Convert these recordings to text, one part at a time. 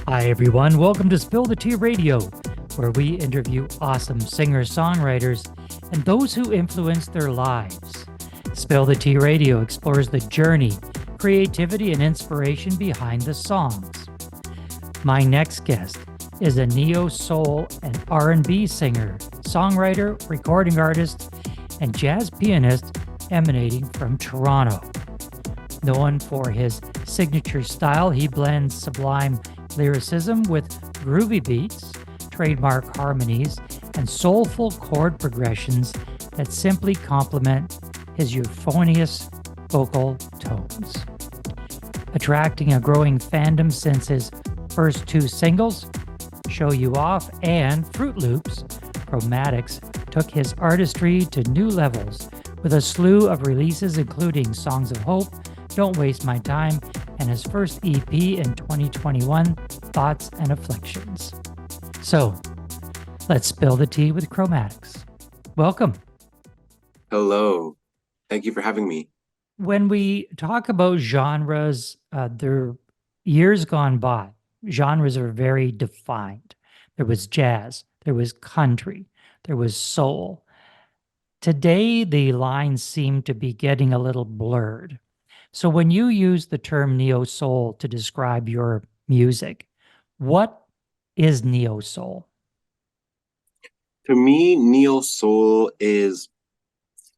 Hi, everyone. Welcome to Spill the Tea Radio, where we interview awesome singer songwriters and those who influence their lives. Spill the Tea Radio explores the journey, creativity, and inspiration behind the songs. My next guest is a neo soul and R&B singer, songwriter, recording artist, and jazz pianist emanating from Toronto. Known for his signature style, he blends sublime lyricism with groovy beats, trademark harmonies, and soulful chord progressions that simply complement his euphonious vocal tones. Attracting a growing fandom since his first two singles, Show You Off and Fruit Loops, Kromatix took his artistry to new levels with a slew of releases including Songs of Hope, Don't Waste My Time, and his first EP in 2021, Thoughts and Afflictions. So, let's spill the tea with Kromatix. Welcome. Hello. Thank you for having me. When we talk about genres, they're years gone by. Genres are very defined. There was jazz, there was country, there was soul. Today, the lines seem to be getting a little blurred. So when you use the term neo soul to describe your music, what is neo soul? To me, neo soul is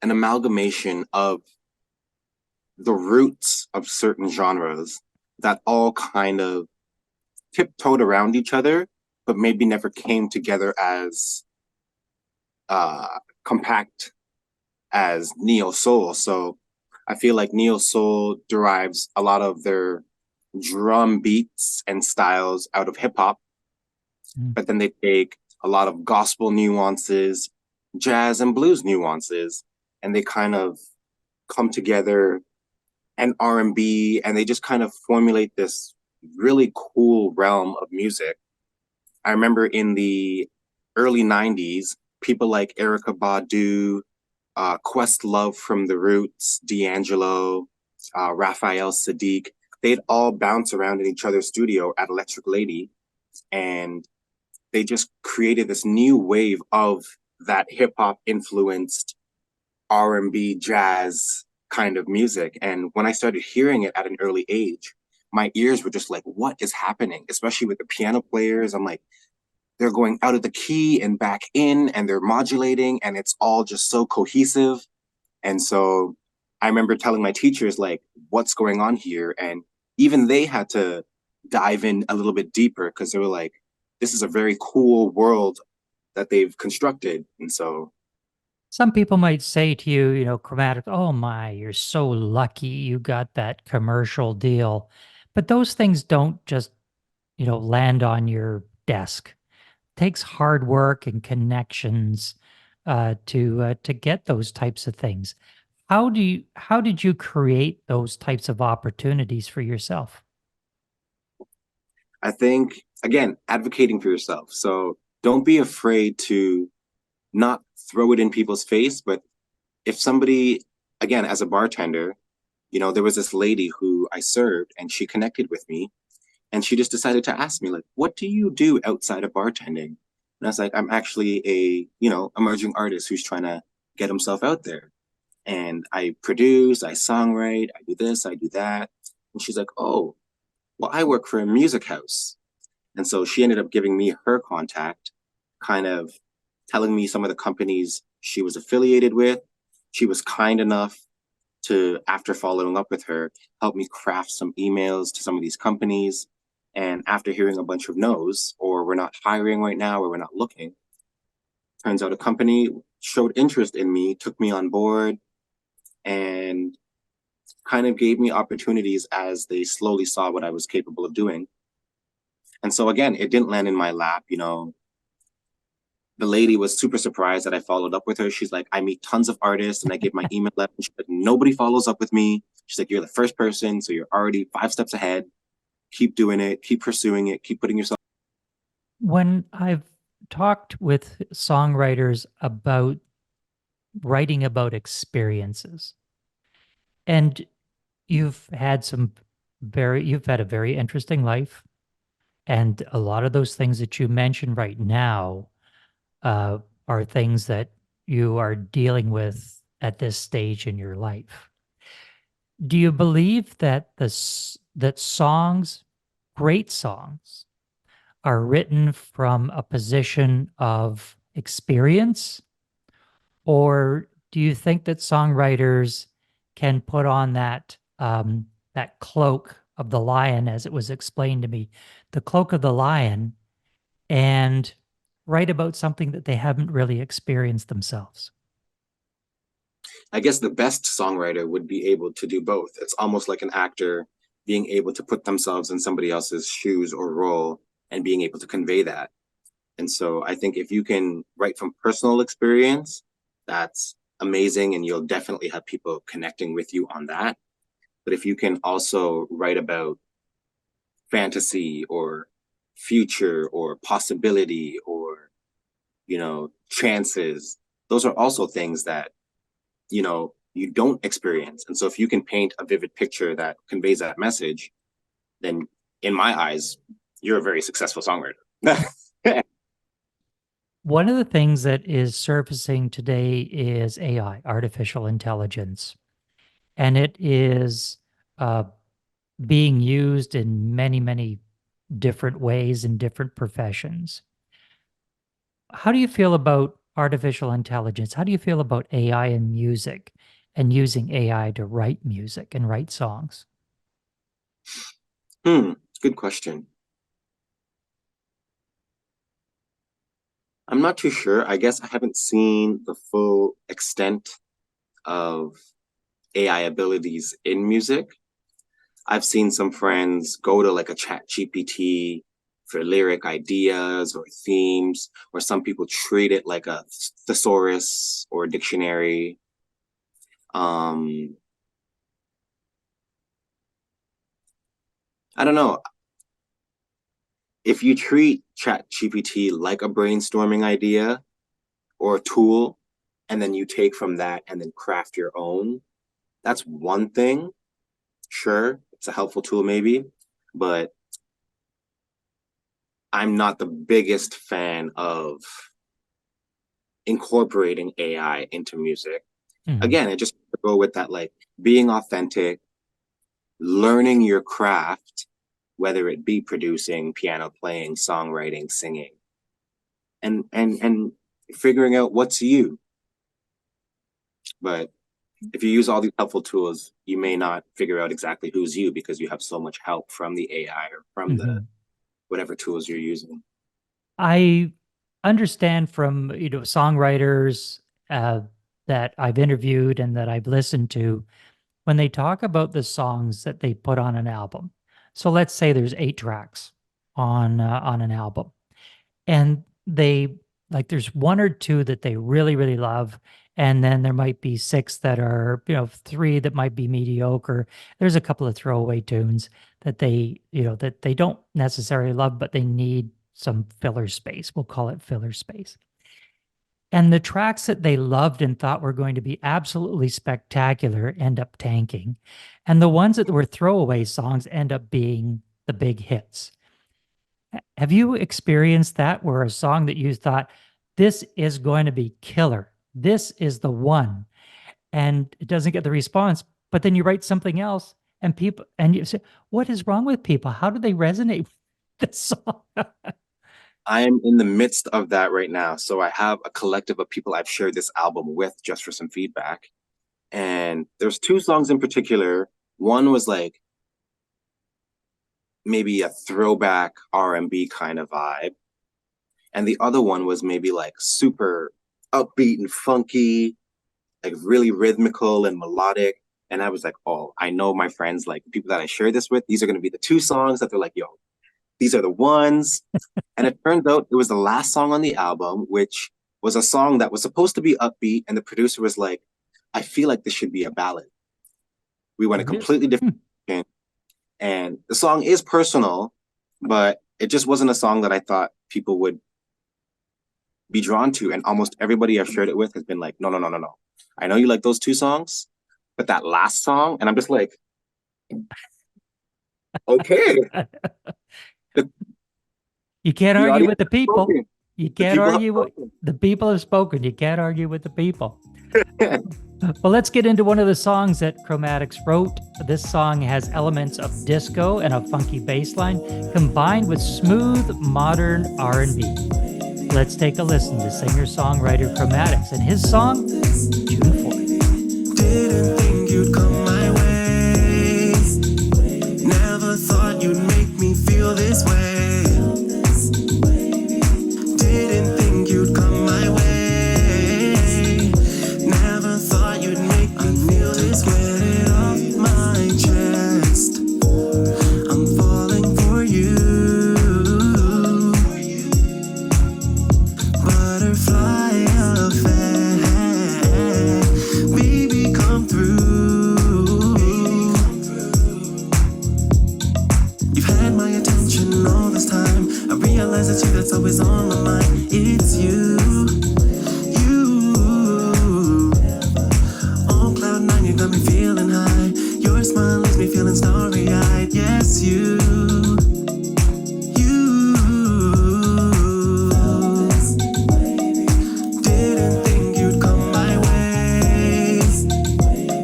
an amalgamation of the roots of certain genres that all kind of tiptoed around each other, but maybe never came together as uh, compact as neo soul. So I feel like neo soul derives a lot of their drum beats and styles out of hip hop, Mm. but then they take a lot of gospel nuances, jazz and blues nuances, and they kind of come together and R&B, and they just kind of formulate this really cool realm of music. I remember in the early 90s, people like Erica Badu, Questlove from The Roots, D'Angelo, Raphael Sadiq, they'd all bounce around in each other's studio at Electric Lady, and they just created this new wave of that hip hop influenced R&B jazz kind of music. And when I started hearing it at an early age, my ears were just like, what is happening? Especially with the piano players. I'm like, they're going out of the key and back in and they're modulating and it's all just so cohesive. And so I remember telling my teachers like what's going on here, and even they had to dive in a little bit deeper because they were like, this is a very cool world that they've constructed. And so Some people might say to you, Chromatic, oh my, you're so lucky you got that commercial deal. But those things don't just, land on your desk. It takes hard work and connections to get those types of things. How did you create those types of opportunities for yourself? I think, again, advocating for yourself. So don't be afraid to not throw it in people's face, but if somebody, again, as a bartender, there was this lady who I served and she connected with me and she just decided to ask me, like, what do you do outside of bartending? And I was like, I'm actually a, emerging artist who's trying to get himself out there. And I produce, I songwrite, I do this, I do that. And she's like, oh, well, I work for a music house. And so she ended up giving me her contact, kind of telling me some of the companies she was affiliated with. She was kind enough to, after following up with her, help me craft some emails to some of these companies. And after hearing a bunch of no's, or we're not hiring right now, or we're not looking, turns out a company showed interest in me, took me on board, and kind of gave me opportunities as they slowly saw what I was capable of doing. And so again, it didn't land in my lap. The lady was super surprised that I followed up with her. She's like, I meet tons of artists and I give my email up. And she's like, nobody follows up with me. She's like, you're the first person. So you're already 5 steps ahead. Keep doing it. Keep pursuing it. Keep putting yourself. When I've talked with songwriters about writing about experiences, and you've had a very interesting life. And a lot of those things that you mentioned right now uh, are things that you are dealing with at this stage in your life. Do you believe that that songs, great songs, are written from a position of experience, or do you think that songwriters can put on that cloak of the lion, as it was explained to me, the cloak of the lion, and write about something that they haven't really experienced themselves? I guess the best songwriter would be able to do both. It's almost like an actor being able to put themselves in somebody else's shoes or role and being able to convey that. And so I think if you can write from personal experience, that's amazing. And you'll definitely have people connecting with you on that. But if you can also write about fantasy or future or possibility or, chances, those are also things that, you don't experience. And so if you can paint a vivid picture that conveys that message, then in my eyes, you're a very successful songwriter. One of the things that is surfacing today is AI, artificial intelligence, and it is uh, being used in many, many different ways in different professions. How do you feel about artificial intelligence? How do you feel about AI in music and using AI to write music and write songs? Good question. I'm not too sure. I guess I haven't seen the full extent of AI abilities in music. I've seen some friends go to like a chat GPT for lyric ideas or themes, or some people treat it like a thesaurus or a dictionary. Um, I don't know. If you treat chat GPT like a brainstorming idea or a tool, and then you take from that and then craft your own, that's one thing. Sure, it's a helpful tool maybe, but I'm not the biggest fan of incorporating AI into music. Mhm. Again, I just go with that, like being authentic, learning your craft, whether it be producing, piano playing, songwriting, singing, and figuring out what's you. But if you use all these helpful tools, you may not figure out exactly who's you because you have so much help from the AI or from the Mhm. whatever tools you're using. I understand from songwriters uh, that I've interviewed and that I've listened to when they talk about the songs that they put on an album. So let's say there's 8 tracks on an album, and they like there's one or two that they really really love, and then there might be six that are three that might be mediocre. There's a couple of throwaway tunes that they don't necessarily love, but they need some filler space. We'll call it filler space. And the tracks that they loved and thought were going to be absolutely spectacular end up tanking, and the ones that were throwaway songs end up being the big hits. Have you experienced that, where a song that you thought, this is going to be killer, this is the one, and it doesn't get the response, but then you write something else and people, and you say, what is wrong with people? How do they resonate with this song? I'm in the midst of that right now. So I have a collective of people I've shared this album with just for some feedback. And there's two songs in particular. One was like maybe a throwback R&B kind of vibe. And the other one was maybe like super upbeat and funky, like really rhythmical and melodic. And I was like, oh, I know my friends, like people that I share this with, these are going to be the two songs that they're like, yo, these are the ones. And it turns out it was the last song on the album, which was a song that was supposed to be upbeat. And the producer was like, I feel like this should be a ballad. We went a Really? completely Hmm. different direction. And the song is personal, but it just wasn't a song that I thought people would be drawn to. And almost everybody I've shared it with has been like, no, no, no, no, no. I know you like those two songs, but that last song, and I'm just like, okay. You can't The argue audience with the has people. spoken. You The can't people have argue with spoken. the people have spoken. You can't argue with the people. Well, let's get into one of the songs that Kromatix wrote. This song has elements of disco and a funky bass line combined with smooth modern R&B. Let's take a listen to singer-songwriter Kromatix and his song June 4th. Didn't think you'd come my way. Never thought you'd make me feel this way. Didn't think you'd come my way. Never thought you'd make me feel this way. Get it off my chest. I'm falling for you. Butterfly effect. Baby, come through. You've had my attention all this time. I realize it's you that's always on my mind. It's you. On cloud nine, you got me feeling high. Your smile leaves me feeling starry-eyed. Yes, you. Didn't think you'd come my way.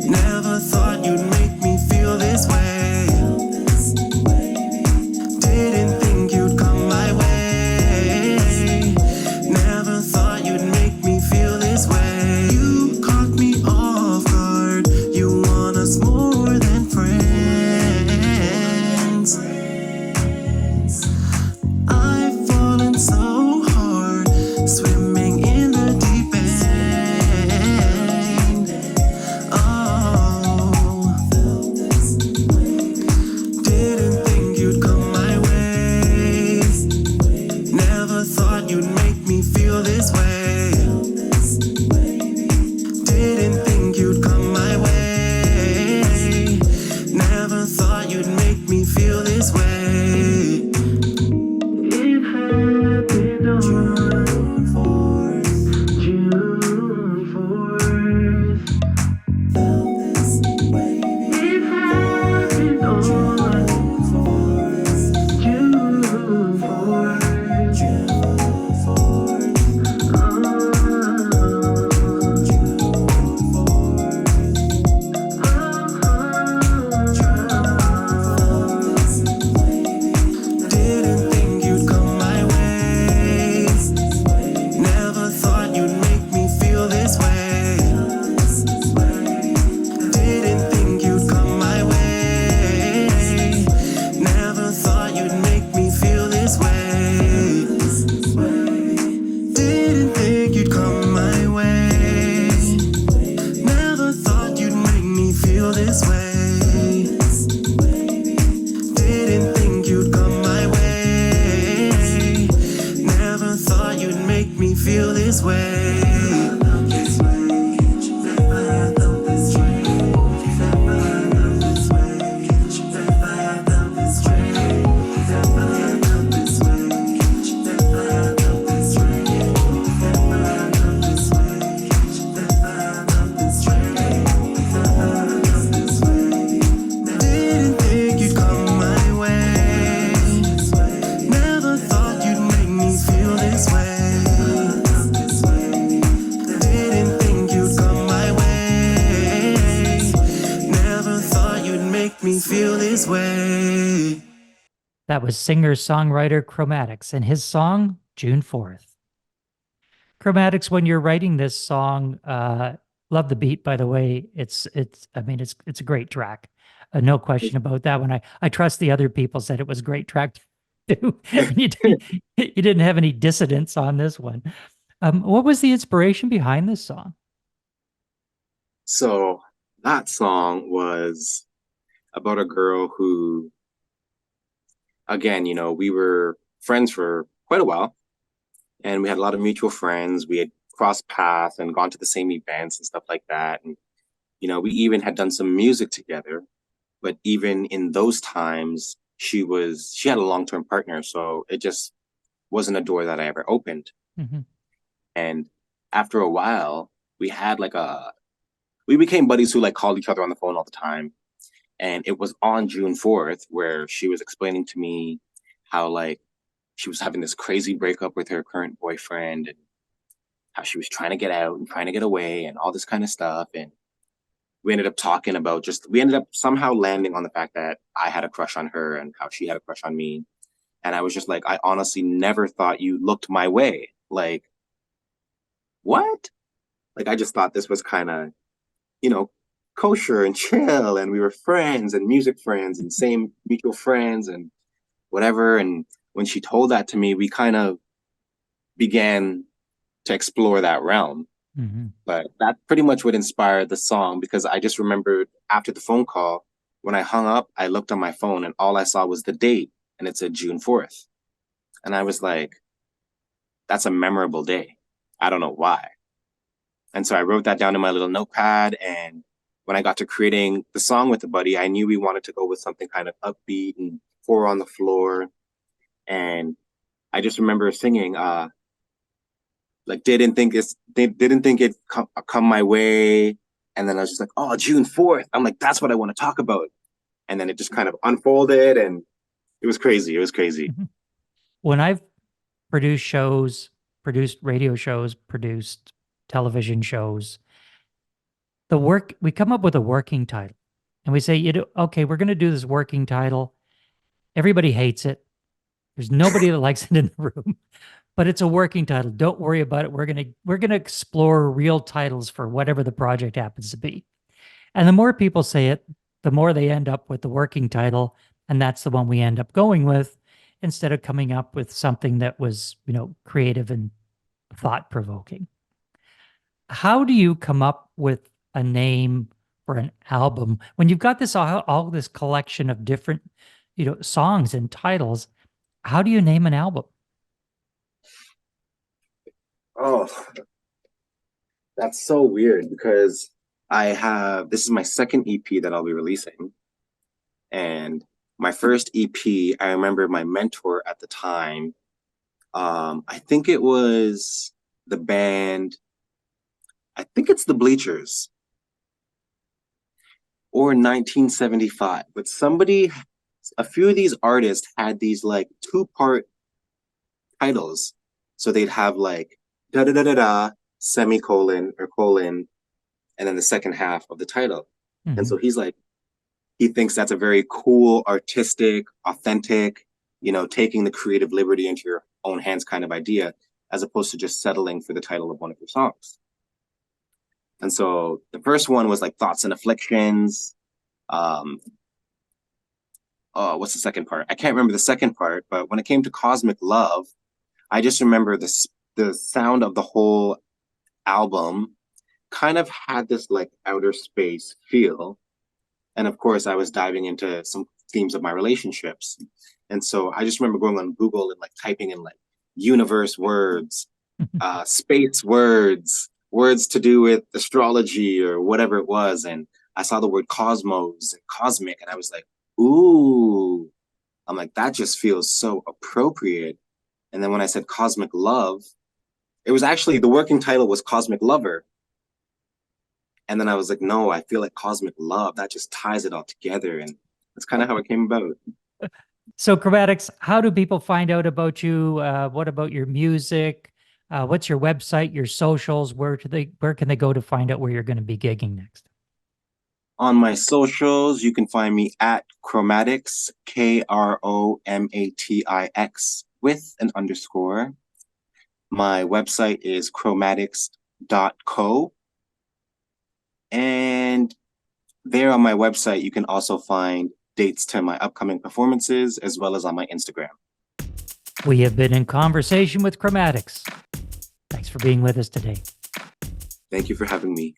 Never thought you'd make me feel this way. Didn't think you'd come my way. Never thought you'd make me feel this way. You caught me off guard. You want us more than friends. I've fallen so hard, swimming in the deep end. Oh, didn't think you'd come my way. Never thought you'd make me feel this way. Didn't think you'd come my way. Never thought you'd make me feel this way. It happened on June 4th. June 4th. It happened on June 4th. June 4th. Didn't think you'd come my way. Never thought you'd make me feel this way. Didn't think you'd come my way. Never thought you'd make me feel this way. Didn't think you'd come my way. Never thought you'd make me feel this way. Didn't think you'd come my way. Never thought you'd make me feel this way. Didn't think you'd come my way. Never thought you'd make me feel this way. Didn't think you'd come my way. Never thought you'd make me feel this way. That was singer-songwriter Kromatix and his song June 4th. Kromatix, when you're writing this song, love the beat, by the way. It's a great track. No question about that one. I trust the other people said it was a great track too. You didn't have any dissidence on this one. What was the inspiration behind this song? So that song was about a girl who, again, we were friends for quite a while, and we had a lot of mutual friends. We had crossed paths and gone to the same events and stuff like that. And, we even had done some music together. But even in those times, she had a long-term partner. So it just wasn't a door that I ever opened. Mm-hmm. And after a while, we became buddies who like called each other on the phone all the time. And it was on June 4th where she was explaining to me how like she was having this crazy breakup with her current boyfriend, and how she was trying to get out and trying to get away and all this kind of stuff. And we ended up talking about we ended up somehow landing on the fact that I had a crush on her and how she had a crush on me. And I was just like, I honestly never thought you looked my way. Like, what? Like, I just thought this was kind of, kosher and chill. And we were friends and music friends and same mutual friends and whatever. And when she told that to me, we kind of began to explore that realm. Mm-hmm. But that pretty much would inspire the song, because I just remembered after the phone call, when I hung up, I looked on my phone and all I saw was the date, and it said June 4th. And I was like, that's a memorable day. I don't know why. And so I wrote that down in my little notepad. And when I got to creating the song with the buddy, I knew we wanted to go with something kind of upbeat and four on the floor. And I just remember singing, didn't think it come my way. And then I was just like, oh, June 4th. I'm like, that's what I want to talk about. And then it just kind of unfolded, and it was crazy. It was crazy. Mm-hmm. When I've produced shows, produced radio shows, produced television shows, we come up with a working title, and we say, okay, we're going to do this working title. Everybody hates it. There's nobody that likes it in the room, but it's a working title. Don't worry about it. We're going to explore real titles for whatever the project happens to be. And the more people say it, the more they end up with the working title, and that's the one we end up going with, instead of coming up with something that was, creative and thought-provoking. How do you come up with a name for an album when you've got this all this collection of different, songs and titles? How do you name an album? Oh, that's so weird, because this is my second EP that I'll be releasing. And my first EP, I remember my mentor at the time, I think it was the band, I think it's the Bleachers, or 1975. But a few of these artists had these like 2-part titles. So they'd have like da da da da da, semicolon or colon, and then the second half of the title. Mm-hmm. And so he thinks that's a very cool, artistic, authentic, taking the creative liberty into your own hands kind of idea, as opposed to just settling for the title of one of your songs. And so the first one was like Thoughts and Afflictions. What's the second part? I can't remember the second part, but when it came to Cosmic Love, I just remember the sound of the whole album kind of had this like outer space feel. And of course, I was diving into some themes of my relationships. And so I just remember going on Google and like typing in like universe words, space words to do with astrology or whatever it was. And I saw the word cosmos and cosmic, and I was like, ooh, I'm like, that just feels so appropriate. And then when I said Cosmic Love, it was actually, the working title was Cosmic Lover. And then I was like, no, I feel like Cosmic Love, that just ties it all together. And that's kind of how it came about. So Kromatix, how do people find out about you? What about your music? What's your website, your socials? Where can they go to find out where you're going to be gigging next? On my socials, you can find me at Kromatix, Kromatix, with an underscore. My website is kromatix.co. And there on my website, you can also find dates to my upcoming performances, as well as on my Instagram. We have been in conversation with Kromatix. Thanks for being with us today. Thank you for having me.